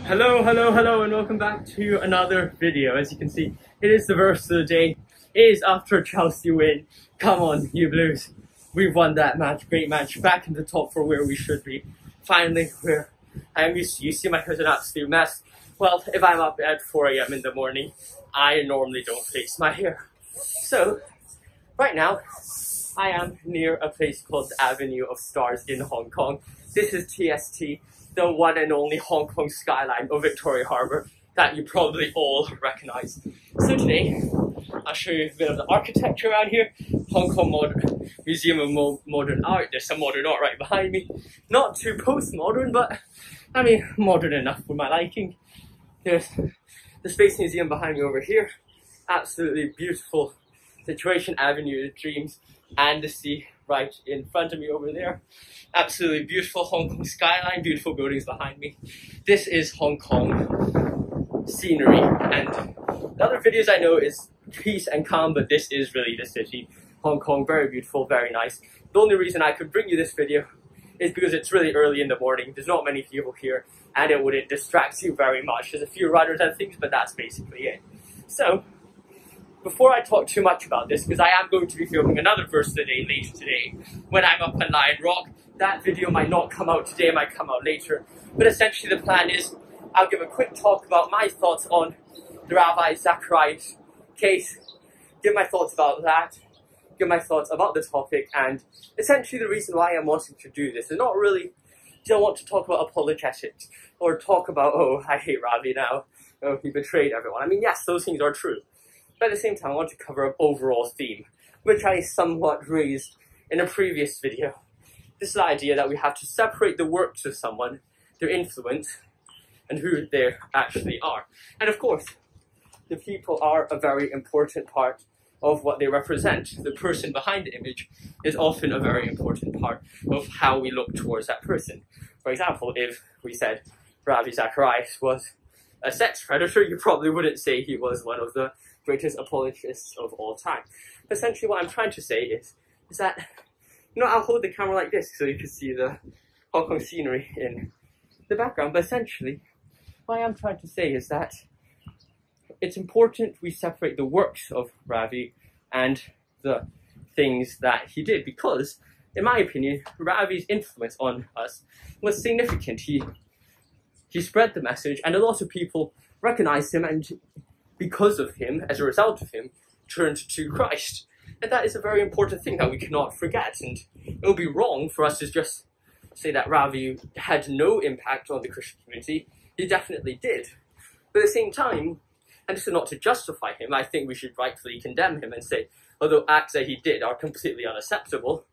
Hello, and welcome back to another video. As you can see, it is the verse of the day. It is after a Chelsea win. Come on, you Blues. We've won that match, great match, back in the top for where we should be. Finally, where I am used to. You see my hair's an absolute mess. Well, if I'm up at 4 AM in the morning, I normally don't fix my hair. So, right now, I am near a place called the Avenue of Stars in Hong Kong. This is TST, the one and only Hong Kong skyline of Victoria Harbour that you probably all recognise. So today, I'll show you a bit of the architecture around here. Hong Kong Museum of Modern Art. There's some modern art right behind me. Not too post-modern, but I mean, modern enough for my liking. There's the Space Museum behind me over here. Absolutely beautiful situation, Avenue of Dreams, and the sea right in front of me over there. Absolutely beautiful Hong Kong skyline, beautiful buildings behind me. This is Hong Kong scenery, and the other videos I know is peace and calm, but this is really the city. Hong Kong, very beautiful, very nice. The only reason I could bring you this video is because it's really early in the morning. There's not many people here, and it wouldn't distract you very much. There's a few riders and things, but that's basically it. So, before I talk too much about this, because I am going to be filming another verse of the day later today, when I'm up at Lion Rock. That video might not come out today, it might come out later. But essentially the plan is, I'll give a quick talk about my thoughts on the Ravi Zacharias case, give my thoughts about that, give my thoughts about the topic, and essentially the reason why I'm wanting to do this is not really, don't want to talk about apologetics, or talk about, oh, I hate Ravi now, oh, he betrayed everyone. I mean, yes, those things are true. But at the same time, I want to cover an overall theme, which I somewhat raised in a previous video. This is the idea that we have to separate the works of someone, their influence, and who they actually are. And of course, the people are a very important part of what they represent. The person behind the image is often a very important part of how we look towards that person. For example, if we said Ravi Zacharias was a sex predator, you probably wouldn't say he was one of the greatest apologists of all time. Essentially what I'm trying to say is that, you know, I'll hold the camera like this so you can see the Hong Kong scenery in the background, but essentially what I'm trying to say is that it's important we separate the works of Ravi and the things that he did, because, in my opinion, Ravi's influence on us was significant. He spread the message, and a lot of people recognized him, and because of him, as a result of him, turned to Christ. And that is a very important thing that we cannot forget, and it would be wrong for us to just say that Ravi had no impact on the Christian community. He definitely did. But at the same time, and this is not to justify him, I think we should rightfully condemn him and say, although acts that he did are completely unacceptable,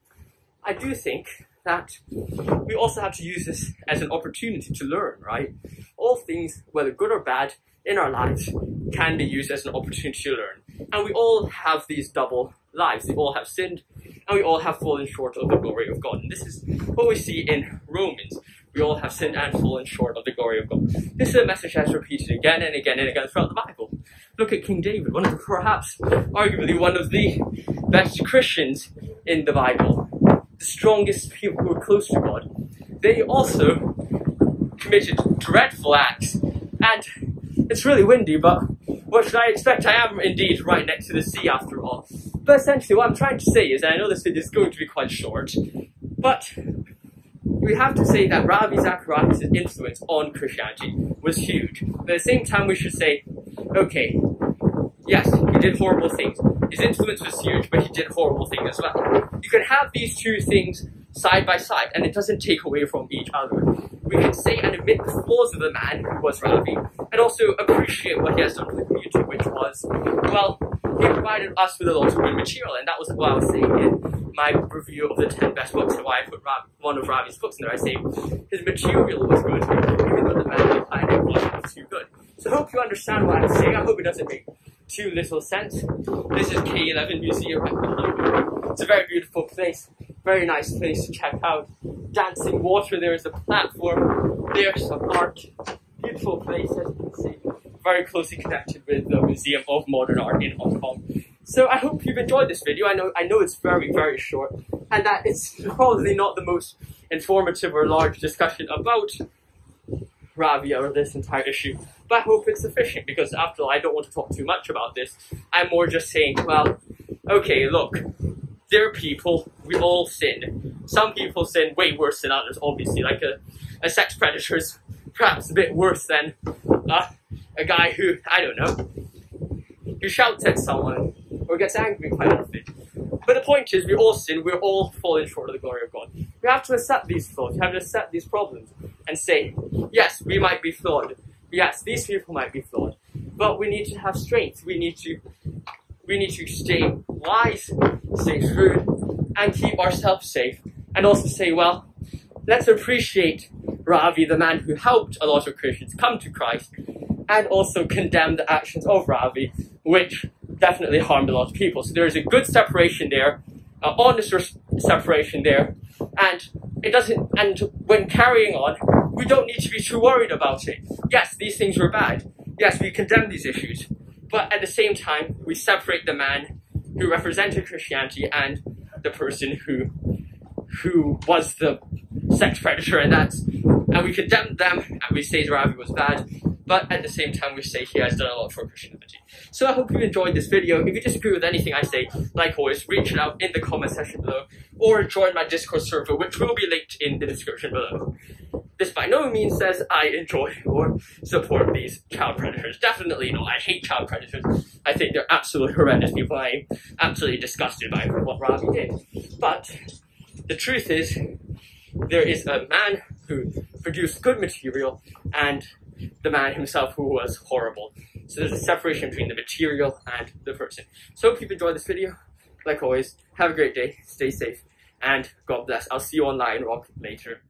I do think that we also have to use this as an opportunity to learn, right? All things, whether good or bad, in our lives can be used as an opportunity to learn. And we all have these double lives. We all have sinned, and we all have fallen short of the glory of God. And this is what we see in Romans. We all have sinned and fallen short of the glory of God. This is a message that's repeated again and again and again throughout the Bible. Look at King David, one of the, perhaps, arguably one of the best Christians in the Bible. The strongest people who were close to God. They also committed dreadful acts. And it's really windy, but what should I expect? I am indeed right next to the sea after all. But essentially what I'm trying to say is, and I know this video is going to be quite short, but we have to say that Ravi Zacharias' influence on Christianity was huge. But at the same time we should say, okay, yes, he did horrible things. His influence was huge, but he did horrible things as well. You can have these two things side by side, and it doesn't take away from each other. We can say and admit the flaws of the man who was Ravi, and also appreciate what he has done for the community, which was, well, he provided us with a lot of good material, and that was what I was saying in my review of the 10 best books, and why I put one of Ravi's books in there. I say his material was good, even though the man behind it wasn't too good. So I hope you understand what I'm saying. I hope it doesn't make too little sense. This is K11 Museum right behind me. It's a very beautiful place, very nice place to check out. Dancing water, there is a platform, there's some art. Beautiful place, as you can see. Very closely connected with the Museum of Modern Art in Hong Kong. So I hope you've enjoyed this video. I know it's very, very short, and that it's probably not the most informative or large discussion about Ravi out of this entire issue, but I hope it's sufficient, because after all, I don't want to talk too much about this. I'm more just saying, well, okay, look, there are people, we all sin. Some people sin way worse than others, obviously, like a sex predator is perhaps a bit worse than a guy who, I don't know, who shouts at someone or gets angry quite often. But the point is, we all sin, we're all falling short of the glory of God. We have to accept these flaws, we have to accept these problems, and say, yes, we might be flawed. Yes, these people might be flawed. But we need to have strength, we need to stay wise, stay true, and keep ourselves safe. And also say, well, let's appreciate Ravi, the man who helped a lot of Christians come to Christ, and also condemn the actions of Ravi, which definitely harmed a lot of people. So there is a good separation there, honest separation there, and it doesn't. And when carrying on, we don't need to be too worried about it. Yes, these things were bad. Yes, we condemn these issues, but at the same time, we separate the man who represented Christianity and the person who was the sex predator, and we condemn them, and we say Ravi was bad. But at the same time, we say he has done a lot for Christianity. So I hope you enjoyed this video. If you disagree with anything I say, like always, reach it out in the comment section below, or join my Discord server, which will be linked in the description below. This by no means says I enjoy or support these child predators. Definitely not. I hate child predators. I think they're absolutely horrendous people. I'm absolutely disgusted by what Ravi did. But the truth is, there is a man who produced good material, and the man himself who was horrible. So there's a separation between the material and the person. So hope you've enjoyed this video. Like always, have a great day, stay safe, and God bless. I'll see you online later.